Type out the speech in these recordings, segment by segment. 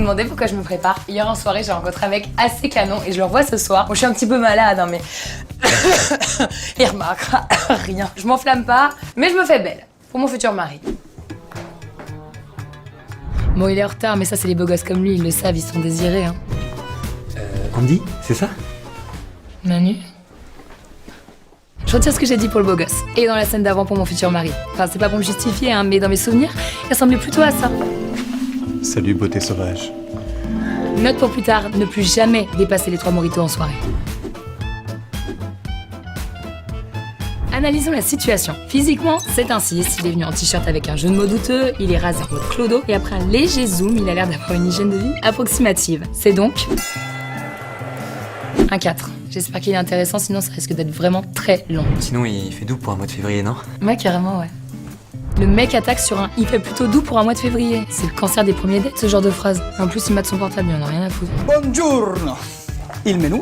demandez pourquoi je me prépare. Hier en soirée, j'ai rencontré un mec assez canon et je le revois ce soir. Bon, je suis un petit peu malade, hein, mais... Il remarque rien. Je m'enflamme pas, mais je me fais belle. Pour mon futur mari. Bon, il est en retard, mais ça, c'est les beaux gosses comme lui, ils le savent, ils sont désirés, hein. Andy, c'est ça? Manu? Je retire ce que j'ai dit pour le beau gosse. Et dans la scène d'avant pour mon futur mari. Enfin, c'est pas pour me justifier, hein, mais dans mes souvenirs, il ressemblait plutôt à ça. Salut, beauté sauvage. Note pour plus tard, ne plus jamais dépasser les 3 mojitos en soirée. Analysons la situation. Physiquement, c'est ainsi. Il est venu en t-shirt avec un jeu de mots douteux, il est rasé en mode clodo, et après un léger zoom, il a l'air d'avoir une hygiène de vie approximative. C'est donc... un 4. J'espère qu'il est intéressant, sinon ça risque d'être vraiment très long. Sinon, il fait doux pour un mois de février, non? Ouais, carrément, ouais. Le mec attaque sur un « il fait plutôt doux pour un mois de février ». C'est le cancer des premiers dates, ce genre de phrase. En plus, il mate son portable, il en a rien à foutre. Buongiorno. Il menu?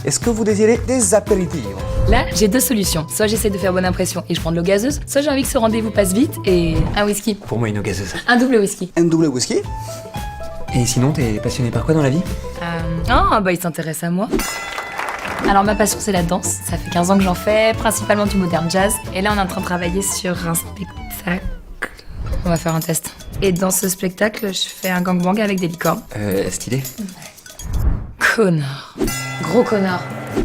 Est-ce que vous désirez des apéritifs? Là, j'ai 2 solutions. Soit j'essaie de faire bonne impression et je prends de l'eau gazeuse, soit j'ai envie que ce rendez-vous passe vite et... un whisky. Pour moi, une eau gazeuse. Un double whisky. Un double whisky? Et sinon, t'es passionné par quoi dans la vie? Ah, bah il s'intéresse à moi. Alors ma passion c'est la danse, ça fait 15 ans que j'en fais, principalement du modern jazz. Et là on est en train de travailler sur un spectacle. On va faire un test. Et dans ce spectacle, je fais un gangbang avec des licornes. Stylé. Connard. Gros connard.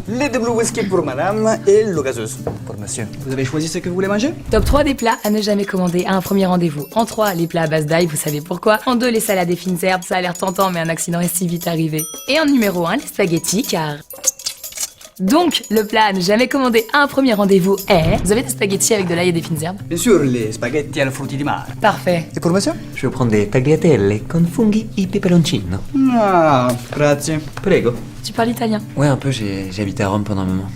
Les double whisky pour madame et l'eau gazeuse pour monsieur. Vous avez choisi ce que vous voulez manger? Top 3 des plats à ne jamais commander à un premier rendez-vous. En 3, les plats à base d'ail, vous savez pourquoi. En 2, les salades et fines herbes, ça a l'air tentant mais un accident est si vite arrivé. Et en numéro 1, les spaghettis car... Donc, le plat à ne jamais commander à un premier rendez-vous est... Vous avez des spaghettis avec de l'ail et des fines herbes? Bien sûr, les spaghetti al frutti di mare. Parfait. Et pour monsieur? Je veux prendre des tagliatelle con funghi e peperoncino. Ah, grazie. Prego. Tu parles italien? Ouais, un peu, j'ai habité à Rome pendant un moment.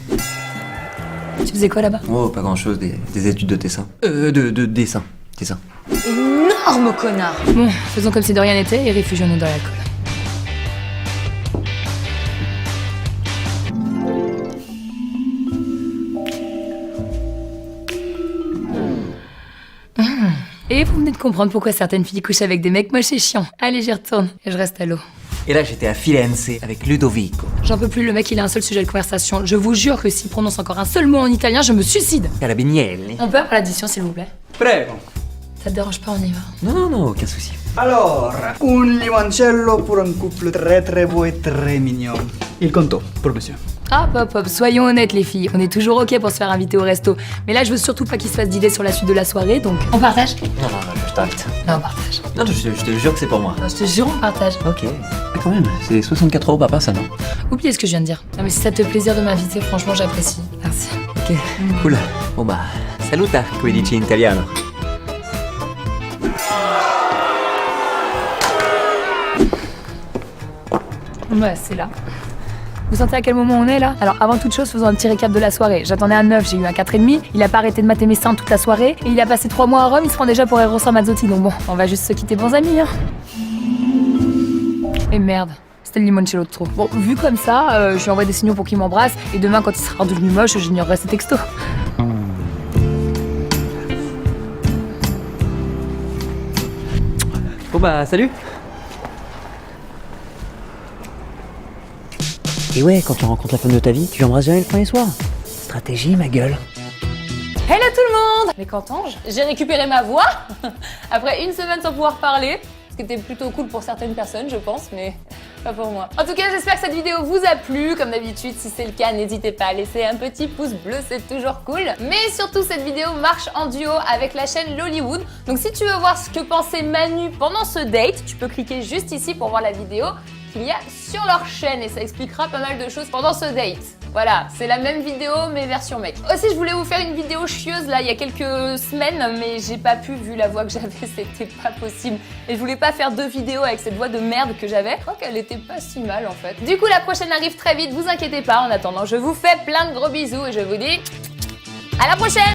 Tu faisais quoi là-bas? Oh, pas grand-chose, des études de dessin. De dessin. Dessin. Énorme connard. Bon, faisons comme si de rien n'était et réfugions-nous dans l'alcool. Et vous venez de comprendre pourquoi certaines filles couchent avec des mecs moches et chiants. Allez, j'y retourne et je reste à l'eau. Et là, j'étais à Firenze avec Ludovico. J'en peux plus, le mec il a un seul sujet de conversation. Je vous jure que s'il prononce encore un seul mot en italien, je me suicide. Carabinieri. On peut avoir l'addition s'il vous plaît? Prego. Ça te dérange pas, on y va. Non, aucun souci. Alors, un limoncello pour un couple très beau et très mignon. Il conto pour monsieur. Hop, soyons honnêtes les filles, on est toujours ok pour se faire inviter au resto. Mais là je veux surtout pas qu'il se fasse d'idées sur la suite de la soirée, donc... On partage? Non, je t'arrête. Non, on partage. Non, je te jure que c'est pour moi. Non, je te jure, on partage. Ok. Quand même, c'est 64 € par personne. Oubliez ce que je viens de dire. Non mais si ça te fait plaisir de m'inviter, franchement j'apprécie. Merci. Ok, cool. Bon bah, saluta, come dici in italiano. Ouais, c'est là. Vous sentez à quel moment on est là? Alors avant toute chose, faisons un petit récap de la soirée. J'attendais un 9, j'ai eu un 4,5. Il a pas arrêté de mater mes seins toute la soirée. Et il a passé 3 mois à Rome, il se rend déjà pour Eros Ramazzotti. Donc bon, on va juste se quitter bons amis, hein. Et merde, c'était le limoncello de trop. Bon, vu comme ça, je lui envoie des signaux pour qu'il m'embrasse. Et demain, quand il sera devenu moche, j'ignorerai ses textos. Bon bah, salut. Et ouais, quand tu rencontres la femme de ta vie, tu l'embrasses jamais le premier soir. Stratégie, ma gueule. Hello tout le monde! Mais qu'entends-je? J'ai récupéré ma voix après une semaine sans pouvoir parler, ce qui était plutôt cool pour certaines personnes, je pense, mais pas pour moi. En tout cas, j'espère que cette vidéo vous a plu. Comme d'habitude, si c'est le cas, n'hésitez pas à laisser un petit pouce bleu, c'est toujours cool. Mais surtout, cette vidéo marche en duo avec la chaîne Lollywood. Donc si tu veux voir ce que pensait Manu pendant ce date, tu peux cliquer juste ici pour voir la vidéo qu'il y a sur leur chaîne et ça expliquera pas mal de choses pendant ce date. Voilà, c'est la même vidéo mais version mec. Aussi, je voulais vous faire une vidéo chieuse là il y a quelques semaines mais j'ai pas pu vu la voix que j'avais, c'était pas possible. Et je voulais pas faire 2 vidéos avec cette voix de merde que j'avais. Je crois qu'elle était pas si mal en fait. Du coup, la prochaine arrive très vite, vous inquiétez pas. En attendant, je vous fais plein de gros bisous et je vous dis à la prochaine!